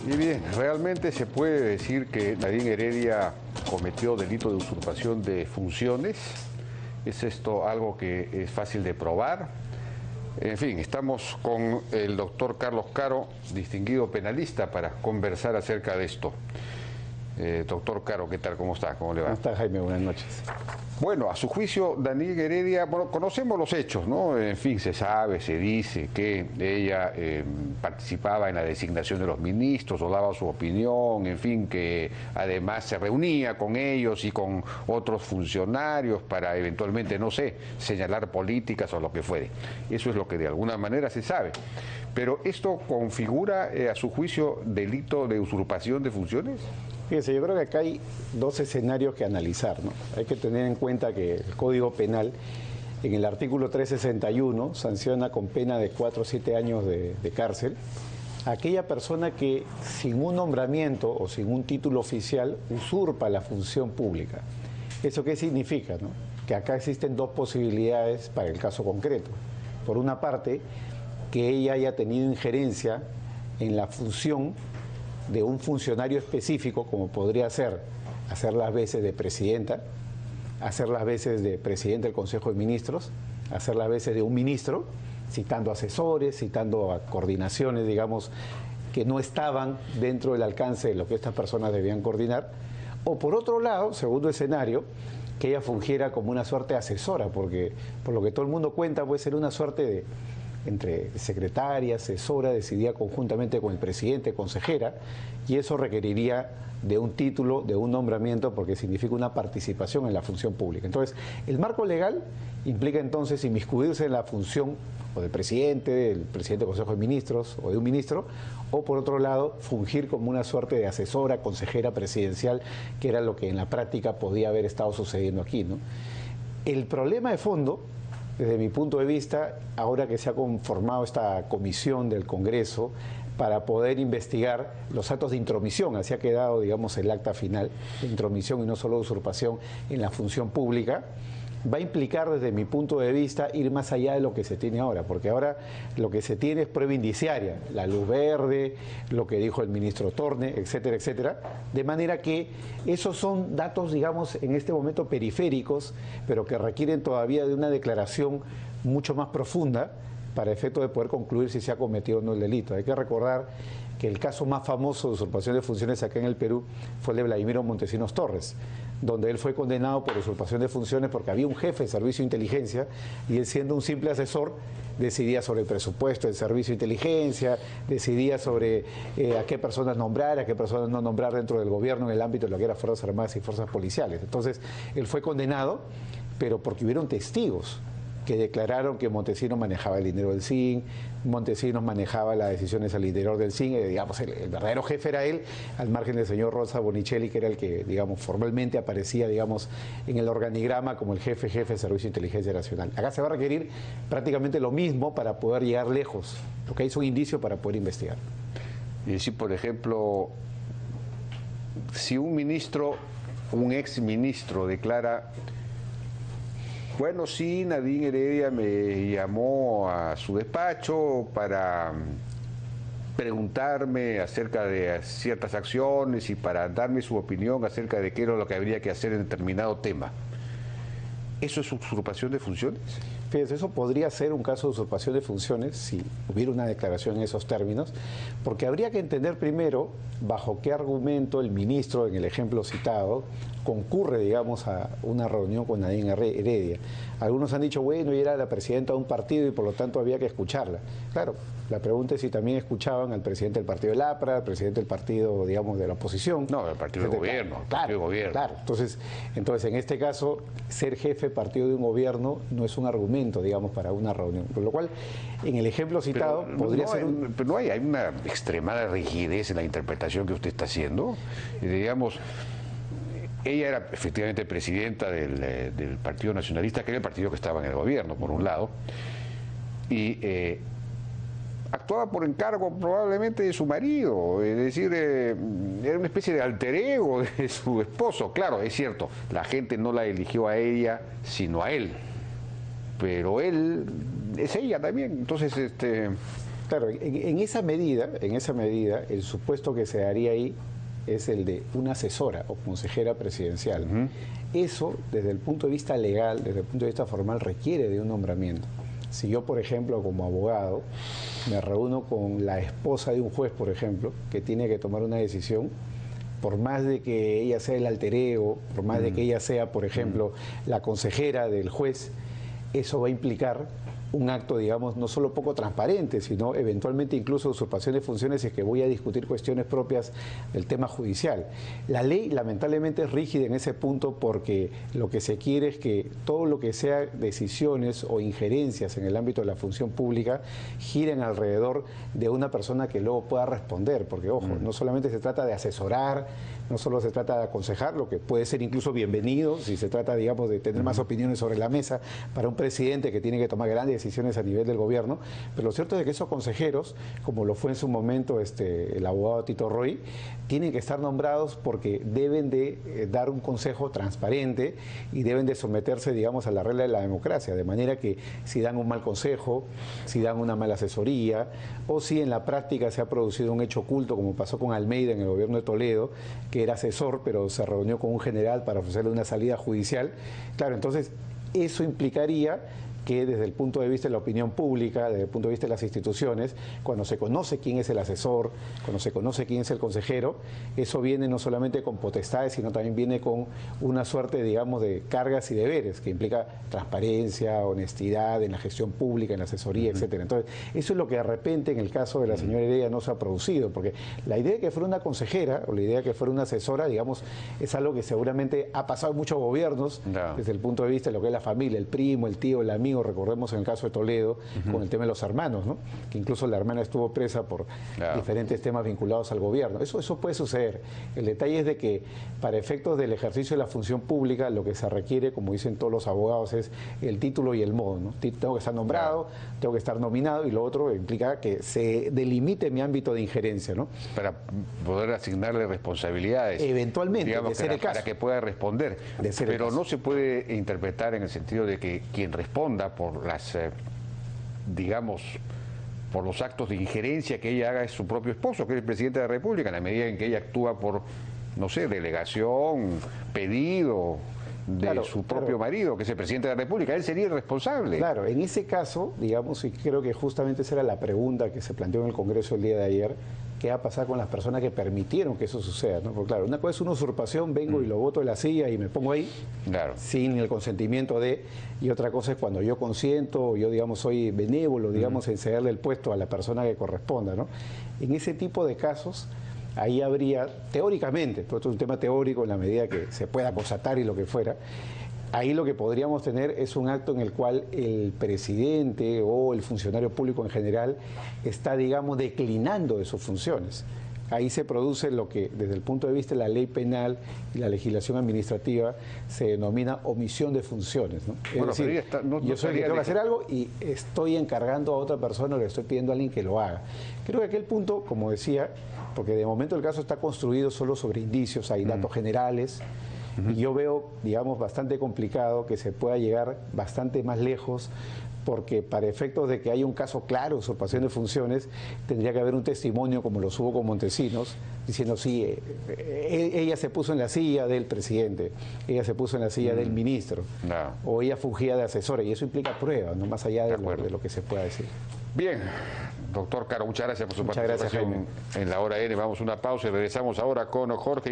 Y bien, ¿realmente se puede decir que Nadine Heredia cometió delito de usurpación de funciones? ¿Es esto algo que es fácil de probar? En fin, estamos con el doctor Carlos Caro, distinguido penalista, para conversar acerca de esto. Doctor Caro, ¿qué tal? ¿Cómo está? ¿Cómo le va? ¿Cómo está, Jaime? Buenas noches. Bueno, a su juicio, Nadine Heredia, bueno, conocemos los hechos, ¿no? En fin, se sabe, se dice que ella participaba en la designación de los ministros o daba su opinión, en fin, que además se reunía con ellos y con otros funcionarios para eventualmente, no sé, señalar políticas o lo que fuere. Eso es lo que de alguna manera se sabe. Pero ¿esto configura, a su juicio, delito de usurpación de funciones? Fíjese, yo creo que acá hay dos escenarios que analizar, ¿no? Hay que tener en cuenta que el Código Penal, en el artículo 361, sanciona con pena de 4 o 7 años de cárcel a aquella persona que sin un nombramiento o sin un título oficial usurpa la función pública. ¿Eso qué significa, no? Que acá existen dos posibilidades para el caso concreto. Por una parte, que ella haya tenido injerencia en la función de un funcionario específico, como podría ser hacer las veces de presidenta, hacer las veces de presidente del Consejo de Ministros, hacer las veces de un ministro, citando asesores, citando a coordinaciones, digamos, que no estaban dentro del alcance de lo que estas personas debían coordinar. O por otro lado, segundo escenario, que ella fungiera como una suerte de asesora, porque por lo que todo el mundo cuenta puede ser una suerte de entre secretaria, asesora, decidida conjuntamente con el presidente, consejera, y eso requeriría de un título, de un nombramiento, porque significa una participación en la función pública. Entonces, el marco legal implica entonces inmiscuirse en la función o del presidente del Consejo de Ministros o de un ministro, o por otro lado, fungir como una suerte de asesora, consejera presidencial, que era lo que en la práctica podía haber estado sucediendo aquí, ¿no? El problema de fondo, desde mi punto de vista, ahora que se ha conformado esta comisión del Congreso para poder investigar los actos de intromisión, así ha quedado, digamos, el acta final de intromisión y no solo de usurpación en la función pública, va a implicar, desde mi punto de vista, ir más allá de lo que se tiene ahora, porque ahora lo que se tiene es prueba indiciaria, la luz verde, lo que dijo el ministro Torne, etcétera, etcétera, de manera que esos son datos, digamos, en este momento periféricos, pero que requieren todavía de una declaración mucho más profunda para efecto de poder concluir si se ha cometido o no el delito. Hay que recordar que el caso más famoso de usurpación de funciones acá en el Perú fue el de Vladimiro Montesinos Torres, donde él fue condenado por usurpación de funciones porque había un jefe de servicio de inteligencia y él, siendo un simple asesor, decidía sobre el presupuesto del servicio de inteligencia, decidía sobre a qué personas nombrar, a qué personas no nombrar dentro del gobierno en el ámbito de lo que eran Fuerzas Armadas y Fuerzas Policiales. Entonces, él fue condenado, pero porque hubieron testigos que declararon que Montesinos manejaba el dinero del SIN, Montesinos manejaba las decisiones al interior del SIN, digamos, el verdadero jefe era él, al margen del señor Rosa Bonicelli, que era el que, digamos, formalmente aparecía, digamos, en el organigrama como el jefe de Servicio de Inteligencia Nacional. Acá se va a requerir prácticamente lo mismo para poder llegar lejos, lo que es un indicio para poder investigar. Y si, por ejemplo, si un ministro, un exministro declara: bueno, sí, Nadine Heredia me llamó a su despacho para preguntarme acerca de ciertas acciones y para darme su opinión acerca de qué era lo que habría que hacer en determinado tema. ¿Eso es usurpación de funciones? Fíjese, eso podría ser un caso de usurpación de funciones si hubiera una declaración en esos términos, porque habría que entender primero bajo qué argumento el ministro, en el ejemplo citado, concurre, digamos, a una reunión con Nadine Heredia. Algunos han dicho, bueno, ella era la presidenta de un partido y por lo tanto había que escucharla. Claro, la pregunta es si también escuchaban al presidente del partido del APRA, al presidente del partido, digamos, de la oposición. No, del partido del gobierno. Claro, claro. Entonces, en este caso, ser jefe partido de un gobierno no es un argumento, digamos, para una reunión. Por lo cual, en el ejemplo citado, pero podría ser... Pero no hay una extremada rigidez en la interpretación que usted está haciendo. Digamos, ella era efectivamente presidenta del Partido Nacionalista, que era el partido que estaba en el gobierno, por un lado, y actuaba por encargo probablemente de su marido, es decir, era una especie de alter ego de su esposo. Claro, es cierto, la gente no la eligió a ella, sino a él, pero él es ella también. Entonces, Claro, en esa medida, el supuesto que se daría ahí es el de una asesora o consejera presidencial. Eso, desde el punto de vista legal, desde el punto de vista formal, requiere de un nombramiento. Si yo, por ejemplo, como abogado, me reúno con la esposa de un juez, por ejemplo, que tiene que tomar una decisión, por más de que ella sea el alter ego, por más de que ella sea, por ejemplo, la consejera del juez, eso va a implicar un acto, digamos, no solo poco transparente, sino eventualmente incluso usurpación de funciones si es que voy a discutir cuestiones propias del tema judicial. La ley lamentablemente es rígida en ese punto porque lo que se quiere es que todo lo que sea decisiones o injerencias en el ámbito de la función pública giren alrededor de una persona que luego pueda responder, porque ojo, no solamente se trata de asesorar, no solo se trata de aconsejar, lo que puede ser incluso bienvenido, si se trata, digamos, de tener más opiniones sobre la mesa para un presidente que tiene que tomar grandes decisiones a nivel del gobierno, pero lo cierto es que esos consejeros, como lo fue en su momento el abogado Tito Roy, tienen que estar nombrados porque deben de dar un consejo transparente y deben de someterse, digamos, a la regla de la democracia, de manera que si dan un mal consejo, si dan una mala asesoría, o si en la práctica se ha producido un hecho oculto, como pasó con Almeida en el gobierno de Toledo, que era asesor, pero se reunió con un general para ofrecerle una salida judicial. Claro, entonces eso implicaría que desde el punto de vista de la opinión pública, desde el punto de vista de las instituciones, cuando se conoce quién es el asesor, cuando se conoce quién es el consejero, eso viene no solamente con potestades, sino también viene con una suerte, digamos, de cargas y deberes, que implica transparencia, honestidad en la gestión pública, en la asesoría, etcétera. Entonces, eso es lo que de repente en el caso de la señora Heredia no se ha producido, porque la idea de que fuera una consejera o la idea de que fuera una asesora, digamos, es algo que seguramente ha pasado en muchos gobiernos, desde el punto de vista de lo que es la familia, el primo, el tío, el amigo. Recordemos en el caso de Toledo, con el tema de los hermanos, ¿no? Que incluso la hermana estuvo presa por diferentes temas vinculados al gobierno. Eso puede suceder. El detalle es de que para efectos del ejercicio de la función pública, lo que se requiere, como dicen todos los abogados, es el título y el modo, ¿no? Tengo que estar nombrado, tengo que estar nominado, y lo otro implica que se delimite mi ámbito de injerencia, ¿no? Para poder asignarle responsabilidades. Eventualmente, digamos, de ser el caso. Para que pueda responder. Pero no se puede interpretar en el sentido de que quien responda por las, digamos, por los actos de injerencia que ella haga es su propio esposo, que es el presidente de la República, en la medida en que ella actúa por, no sé, delegación, pedido de su propio marido, que es el presidente de la República. Él sería el responsable. Claro, en ese caso, digamos, y creo que justamente esa era la pregunta que se planteó en el Congreso el día de ayer, ¿qué va a pasar con las personas que permitieron que eso suceda? ¿No? Porque claro, una cosa es una usurpación, vengo y lo boto de la silla y me pongo ahí, sin el consentimiento de, y otra cosa es cuando yo consiento, yo digamos soy benévolo, digamos, en cederle el puesto a la persona que corresponda, ¿no? En ese tipo de casos, ahí habría, teóricamente, todo esto es un tema teórico en la medida que se pueda constatar y lo que fuera, ahí lo que podríamos tener es un acto en el cual el presidente o el funcionario público en general está, digamos, declinando de sus funciones. Ahí se produce lo que, desde el punto de vista de la ley penal y la legislación administrativa, se denomina omisión de funciones, ¿no? Bueno, es decir, yo soy el que tengo que hacer algo y estoy encargando a otra persona o le estoy pidiendo a alguien que lo haga. Creo que aquel punto, como decía, porque de momento el caso está construido solo sobre indicios, hay datos generales, y yo veo, digamos, bastante complicado que se pueda llegar bastante más lejos, porque para efectos de que haya un caso claro de usurpación de funciones, tendría que haber un testimonio como lo hubo con Montesinos, diciendo sí, ella se puso en la silla del presidente, ella se puso en la silla del ministro, o ella fungía de asesora, y eso implica pruebas, no más allá de lo que se pueda decir. Bien, doctor Caro, muchas gracias por su participación en La Hora N. Vamos a una pausa y regresamos ahora con Jorge.